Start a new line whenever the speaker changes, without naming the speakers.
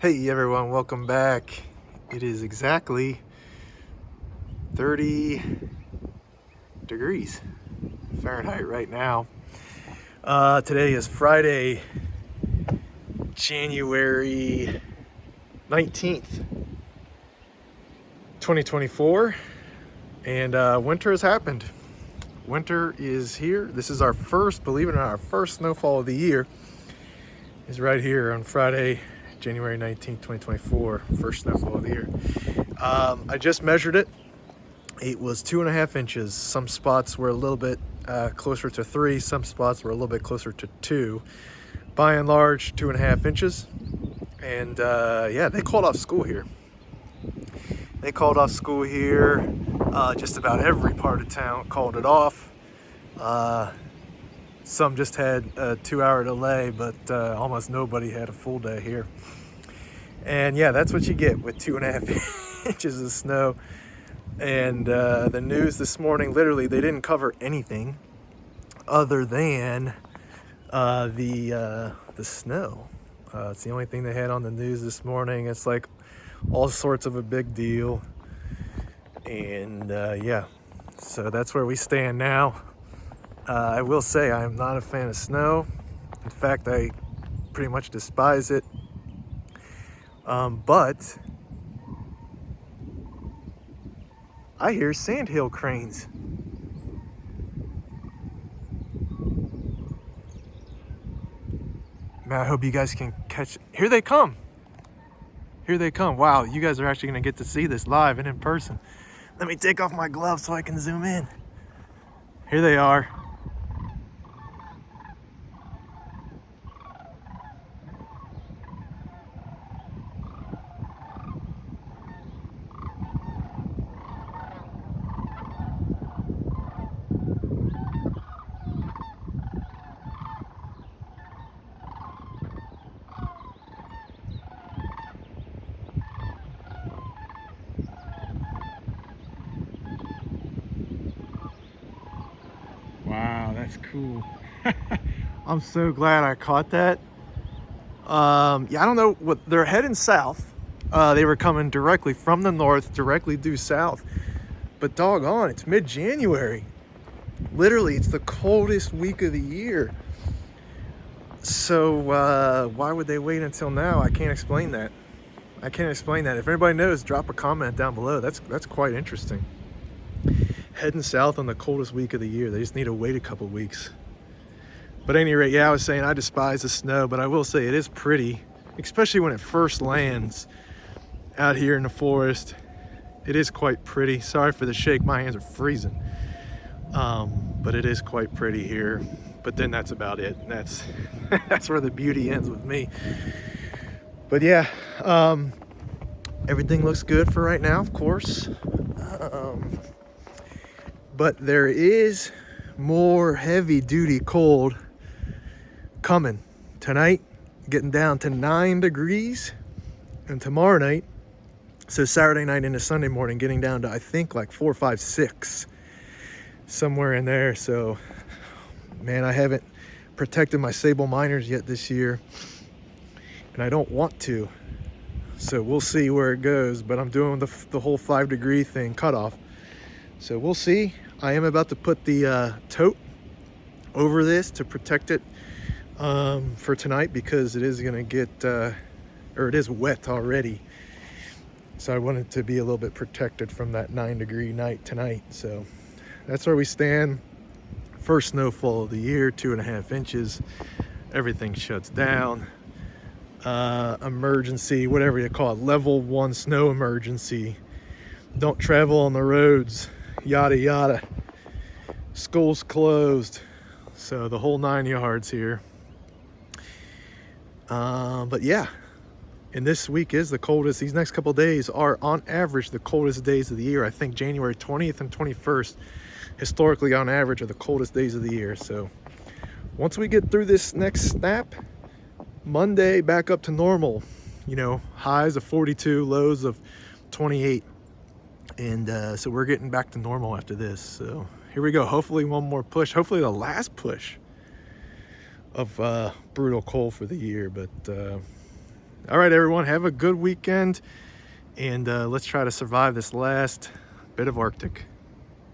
Hey everyone, welcome back. It is exactly 30 degrees Fahrenheit right now. Today is Friday, January 19th, 2024, and winter has happened. Winter is here. This is our first, believe it or not, our first snowfall of the year is right here on Friday, January 19th, 2024, first snowfall of the year. I just measured it. It was 2.5 inches. Some spots were a little bit closer to 3. Some spots were a little bit closer to 2. By and large, 2.5 inches. And yeah, they called off school here. They called off school here. Just about every part of town called it off. Some just had a 2-hour delay, but almost nobody had a full day here. And yeah, that's what you get with 2.5 inches of snow. And the news this morning, literally, they didn't cover anything other than the snow. It's the only thing they had on the news this morning. It's like all sorts of a big deal. And yeah, so that's where we stand now. I will say I am not a fan of snow. In fact, I pretty much despise it. But I hear sandhill cranes. Man, I hope you guys can catch. Here they come. Here they come. Wow, you guys are actually going to get to see this live and in person. Let me take off my gloves so I can zoom in. Here they are. Wow, that's cool. I'm so glad I caught that. Yeah, I don't know what they're heading south. They were coming directly from the north, directly due south. But doggone, it's mid-January. Literally, it's the coldest week of the year. So why would they wait until now? I can't explain that. I can't explain that. If anybody knows, drop a comment down below. That's quite interesting. Heading south on the coldest week of the year. They just need to wait a couple weeks. But at any rate, yeah, I was saying I despise the snow, but I will say it is pretty, especially when it first lands out here in the forest. It is quite pretty. Sorry for the shake, my hands are freezing. But it is quite pretty here. But then that's about it. That's that's where the beauty ends with me. But yeah, everything looks good for right now, of course. But there is more heavy duty cold coming tonight, getting down to 9 degrees, and tomorrow night, so Saturday night into Sunday morning, getting down to I think like 4, 5, 6, somewhere in there. So man, I haven't protected my sable miners yet this year, and I don't want to, so we'll see where it goes. But I'm doing the whole 5-degree thing cutoff, so we'll see. I am about to put the tote over this to protect it for tonight, because it is going to get or it is wet already, so I wanted to be a little bit protected from that 9-degree night tonight. So that's where we stand. First snowfall of the year, 2.5 inches. Everything shuts down. Emergency, whatever you call it, level 1 snow emergency. Don't travel on the roads, yada yada. School's closed, so the whole 9 yards here. But yeah, and this week is the coldest. These next couple days are on average the coldest days of the year. I think January 20th and 21st historically on average are the coldest days of the year. So once we get through this next snap, Monday back up to normal, you know, highs of 42, lows of 28. And so we're getting back to normal after this. So here we go. Hopefully one more push. Hopefully the last push of brutal cold for the year. But All right, everyone, have a good weekend, and let's try to survive this last bit of Arctic.